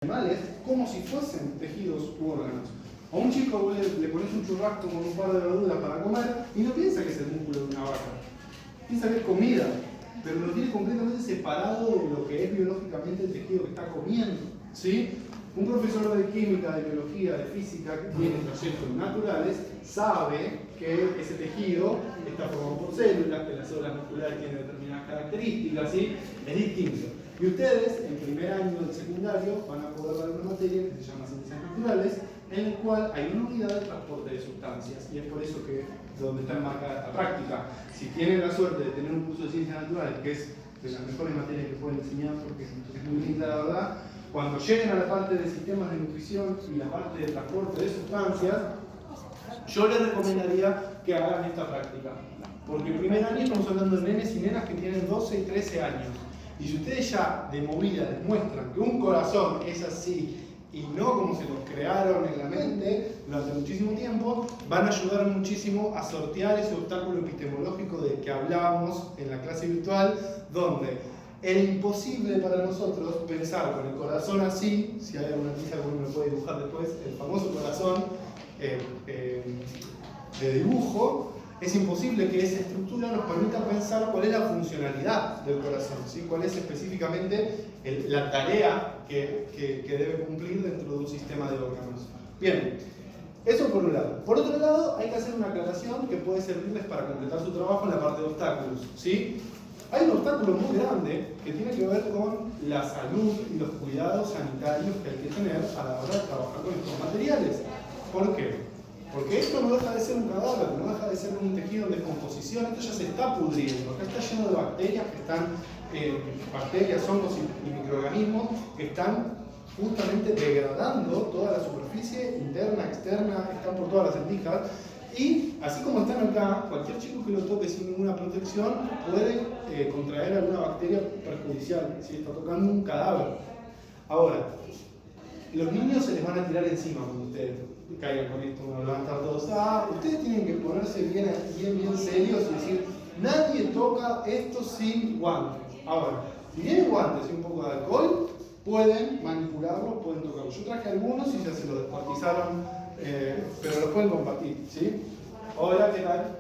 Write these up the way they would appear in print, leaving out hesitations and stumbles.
animales como si fuesen tejidos u órganos. A un chico vos le pones un churrasco con un par de verduras para comer y no piensa que es el músculo de una vaca. Piensa que es comida, pero lo tiene completamente separado de lo que es biológicamente el tejido que está comiendo, ¿sí? Un profesor de química, de biología, de física que tiene proyectos naturales sabe que ese tejido está formado por células, que las células musculares tienen determinadas características, ¿sí? Es distinto. Y ustedes, en primer año del secundario, van a poder dar una materia que se llama Ciencias Naturales, en la cual hay una unidad de transporte de sustancias. Y es por eso que donde está enmarcada esta práctica. Si tienen la suerte de tener un curso de Ciencias Naturales, que es de las mejores materias que pueden enseñar, porque es muy linda la verdad, cuando lleguen a la parte de sistemas de nutrición y la parte de transporte de sustancias, yo les recomendaría que hagan esta práctica. Porque en primer año estamos hablando de nenes y nenas que tienen 12 y 13 años. Y si ustedes ya de movida demuestran que un corazón es así y no como se los crearon en la mente durante muchísimo tiempo, van a ayudar muchísimo a sortear ese obstáculo epistemológico del que hablábamos en la clase virtual, donde era imposible para nosotros pensar con el corazón así, si hay alguna tiza que uno me puede dibujar después, el famoso corazón de dibujo. Es imposible que esa estructura nos permita pensar cuál es la funcionalidad del corazón, ¿sí? Cuál es específicamente la tarea que debe cumplir dentro de un sistema de órganos. Bien, eso por un lado. Por otro lado, hay que hacer una aclaración que puede servirles para completar su trabajo en la parte de obstáculos, ¿sí? Hay un obstáculo muy grande que tiene que ver con la salud y los cuidados sanitarios que hay que tener a la hora de trabajar con estos materiales. ¿Por qué? Porque esto no deja de ser un cadáver, no deja de ser un tejido en descomposición, esto ya se está pudriendo, acá está lleno de bacterias que están, bacterias, hongos y microorganismos que están justamente degradando toda la superficie interna, externa, están por todas las rendijas. Y así como están acá, cualquier chico que lo toque sin ninguna protección puede contraer alguna bacteria perjudicial si está tocando un cadáver. Ahora, los niños se les van a tirar encima cuando ustedes caigan con esto, van a levantar todos. Ustedes tienen que ponerse bien serios y decir, nadie toca esto sin guantes. Ahora, si tienen guantes y un poco de alcohol, pueden manipularlo, pueden tocarlo. Yo traje algunos y ya se los descuartizaron, pero los pueden compartir, ¿sí? Hola, ¿qué tal?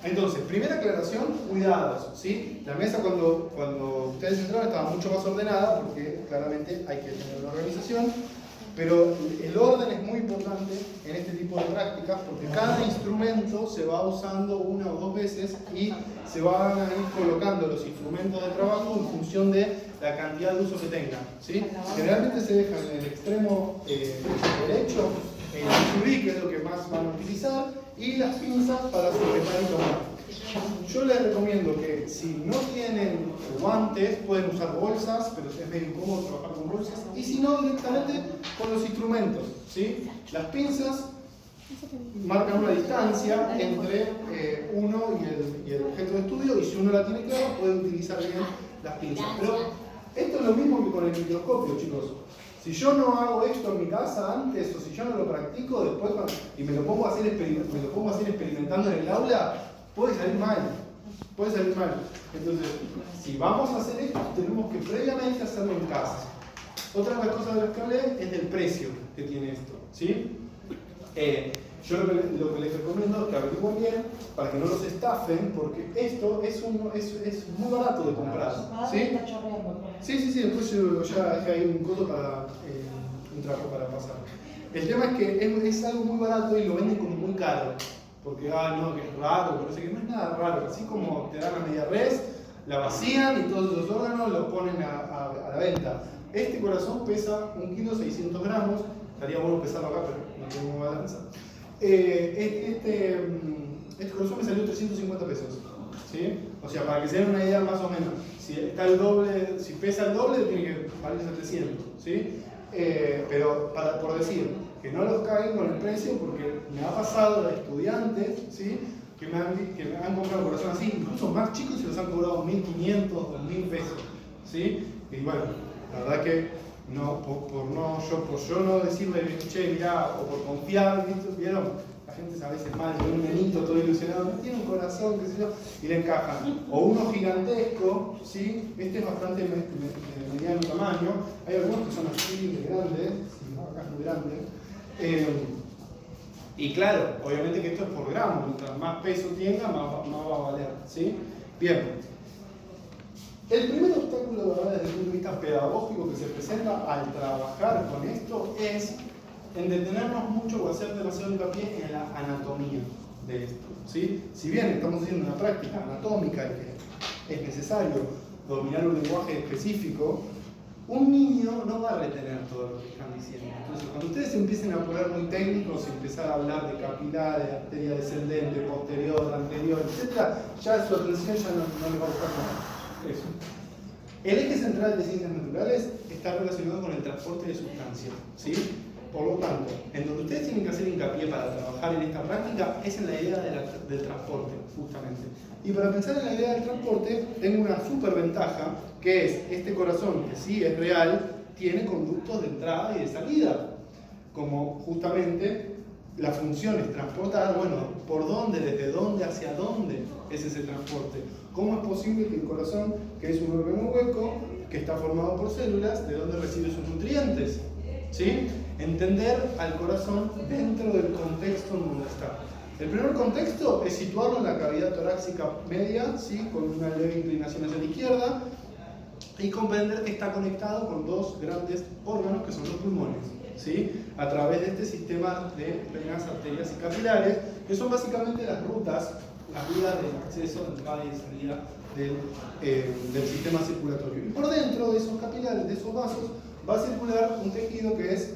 Entonces, primera aclaración, cuidados, ¿sí? La mesa cuando ustedes entraron estaba mucho más ordenada porque claramente hay que tener una organización, pero el orden es muy importante en este tipo de prácticas porque cada instrumento se va usando una o dos veces y se van a ir colocando los instrumentos de trabajo en función de la cantidad de uso que tengan, ¿sí? Generalmente se dejan en el extremo derecho el bisturí, que es lo que más van a utilizar, y las pinzas para sujetar y tomar. Yo les recomiendo que si no tienen guantes, pueden usar bolsas, pero es medio incómodo trabajar con bolsas, y si no, directamente con los instrumentos, ¿sí? Las pinzas marcan una distancia entre uno y el objeto de estudio, y si uno la tiene clara, puede utilizar bien las pinzas. Pero esto es lo mismo que con el microscopio, chicos. Si yo no hago esto en mi casa antes, o si yo no lo practico después y me lo pongo a hacer experimentando en el aula, puede salir mal. Puede salir mal. Entonces, si vamos a hacer esto, tenemos que previamente hacerlo en casa. Otra de las cosas de las que hablé es del precio que tiene esto, ¿sí? Yo lo que les recomiendo es que averigüen bien para que no los estafen, porque esto es muy barato de comprar, ¿sí? Sí, después yo ya dejé ahí un coso para un trabajo para pasar. El tema es que es algo muy barato y lo venden como muy caro, porque no, que es raro, pero sé que no es nada raro, así como te dan a media res, la vacían y todos los órganos los ponen a la venta. Este corazón pesa 1 kilo 600 gramos, estaría bueno pesarlo acá, pero no tengo balanza. Este corazón me salió 350 pesos, ¿sí? O sea, para que se den una idea más o menos, si está el doble, si pesa el doble, tiene que valer 700, ¿sí? Pero por decir, que no los caguen con el precio, porque me ha pasado de estudiantes, ¿sí? que me han comprado corazón así, incluso más chicos, y los han cobrado 1.500, 2.000 pesos, ¿sí? Y bueno, la verdad que no, por yo no decirle, che, mirá, o por confiar, ¿vieron? la gente a veces mal, un nenito todo ilusionado, no tiene un corazón, qué sé yo, y le encajan. O uno gigantesco, ¿sí? Este es bastante de mediano tamaño, hay algunos que son así de grandes, ¿sí? ¿No? Acá es muy grande. Y claro, obviamente que esto es por gramo, mientras más peso tenga, más va a valer, ¿sí? Bien. El primer obstáculo desde el punto de vista pedagógico que se presenta al trabajar con esto es en detenernos mucho o hacer demasiado hincapié en la anatomía de esto, ¿sí? Si bien estamos haciendo una práctica anatómica y que es necesario dominar un lenguaje específico, un niño no va a retener todo lo que están diciendo. Entonces, cuando ustedes empiecen a poner muy técnicos y empezar a hablar de capilares, arteria descendente, posterior, anterior, etc., ya su atención ya no les va a gustar nada. Eso. El eje central de ciencias naturales está relacionado con el transporte de sustancias, ¿sí? Por lo tanto, en donde ustedes tienen que hacer hincapié para trabajar en esta práctica es en la idea del transporte, justamente. Y para pensar en la idea del transporte, tengo una super ventaja, que es este corazón, que sí es real, tiene conductos de entrada y de salida. Como justamente la función es transportar, bueno, ¿por dónde? ¿Desde dónde? ¿Hacia dónde es ese transporte? ¿Cómo es posible que el corazón, que es un órgano hueco, que está formado por células, de dónde recibe sus nutrientes? ¿Sí? Entender al corazón dentro del contexto en donde está. El primer contexto es situarlo en la cavidad torácica media, ¿sí? Con una leve inclinación hacia la izquierda, y comprender que está conectado con dos grandes órganos que son los pulmones, ¿sí? A través de este sistema de venas, arterias y capilares, que son básicamente las rutas, las vías de acceso, de entrada y de salida del sistema circulatorio. Y por dentro de esos capilares, de esos vasos, va a circular un tejido que es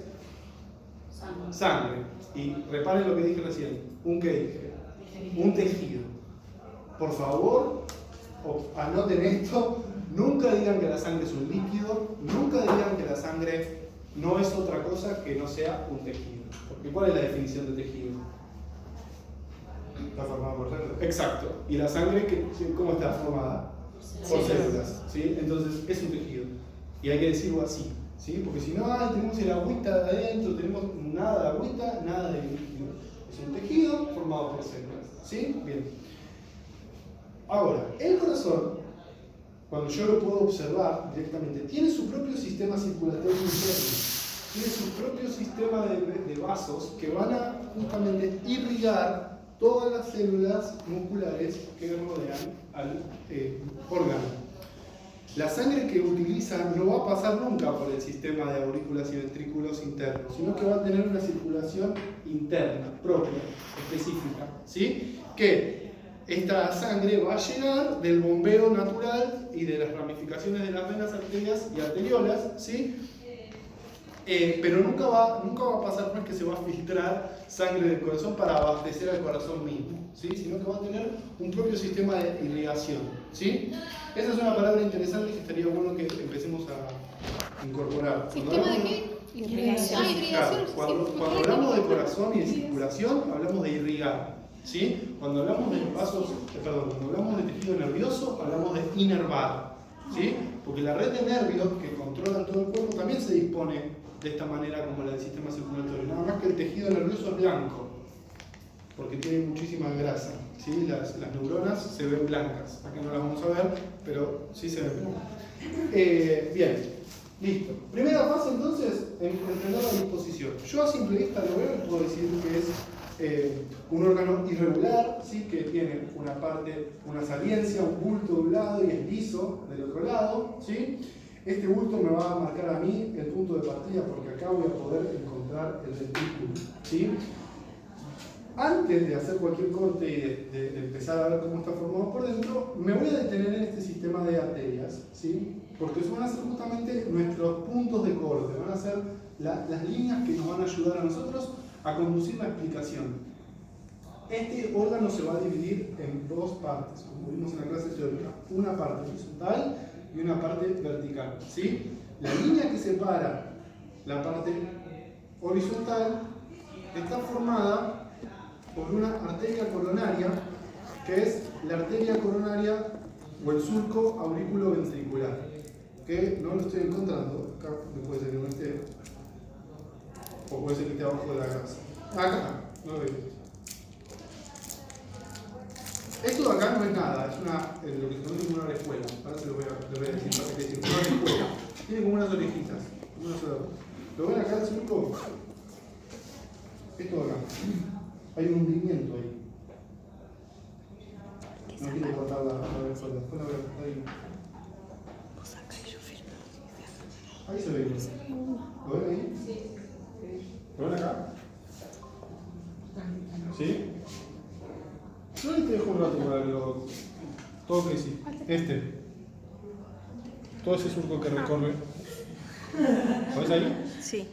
sangre. Y reparen lo que dije recién. ¿Un qué dije? Un tejido. Por favor, anoten esto. Nunca digan que la sangre es un líquido. Nunca digan que la sangre no es otra cosa que no sea un tejido. Porque ¿cuál es la definición de tejido? Está formada por células. Exacto. ¿Y la sangre cómo está formada? Por células. ¿Sí? Entonces es un tejido. Y hay que decirlo así. ¿Sí? Porque si no, tenemos el agüita de adentro, tenemos nada de agüita, nada de líquido. Es un tejido formado por células. ¿Sí? Bien. Ahora, el corazón, cuando yo lo puedo observar directamente, tiene su propio sistema circulatorio interno. Tiene su propio sistema de vasos que van a justamente irrigar todas las células musculares que rodean al órgano. La sangre que utiliza no va a pasar nunca por el sistema de aurículas y ventrículos internos, sino que va a tener una circulación interna, propia, específica, ¿sí? Que esta sangre va a llegar del bombeo natural y de las ramificaciones de las venas, arterias y arteriolas, ¿sí? Pero nunca va a pasar, no es que se va a filtrar sangre del corazón para abastecer al corazón mismo, ¿sí? Sino que va a tener un propio sistema de irrigación, ¿sí? Esa es una palabra interesante que estaría bueno que empecemos a incorporar. ¿Sistema de qué? Irrigación. Claro, cuando hablamos de corazón y de circulación, hablamos de irrigar, ¿sí? Cuando hablamos de vasos, cuando hablamos de tejido nervioso, hablamos de inervar, ¿sí? Porque la red de nervios que controlan todo el cuerpo también se dispone de esta manera como la del sistema circulatorio, nada más que el tejido nervioso es blanco, porque tiene muchísima grasa, ¿sí? Las neuronas se ven blancas, acá no las vamos a ver, pero sí se ven blancas. Bien, listo. Primera fase entonces, entender la disposición. Yo a simple vista lo veo y puedo decir que es un órgano irregular, ¿sí? Que tiene una parte, una saliencia, un bulto de un lado y es liso del otro lado, ¿sí? Este bulto me va a marcar a mí el punto de partida porque acá voy a poder encontrar el ventrículo, ¿sí? Antes de hacer cualquier corte y de empezar a ver cómo está formado por dentro, me voy a detener en este sistema de arterias, ¿sí? Porque eso van a ser justamente nuestros puntos de corte, van a ser las líneas que nos van a ayudar a nosotros a conducir la explicación. Este órgano se va a dividir en dos partes, como vimos en la clase teórica, una parte horizontal y una parte vertical, ¿sí? La línea que separa la parte horizontal está formada por una arteria coronaria, que es la arteria coronaria o el surco auriculoventricular, que no lo estoy encontrando, acá puede ser que no esté, o puede ser que esté abajo de la grasa. Acá, no lo veo. Esto de acá no es nada, es lo que se conoce como una orejuela. Ahora se lo voy a decir, para que decir, una orejuela. Tiene como unas orejitas. ¿Lo ven acá el surco? Esto de acá. Hay un hundimiento ahí. No quiero cortar la orejuela. Después la voy a cortar ahí. Ahí se ve. ¿Lo ven ahí? Sí. ¿Lo ven acá? ¿Sí? Yo te dejo un rato para que lo toques. Todo ese surco que recorre. ¿Lo ves ahí? Sí.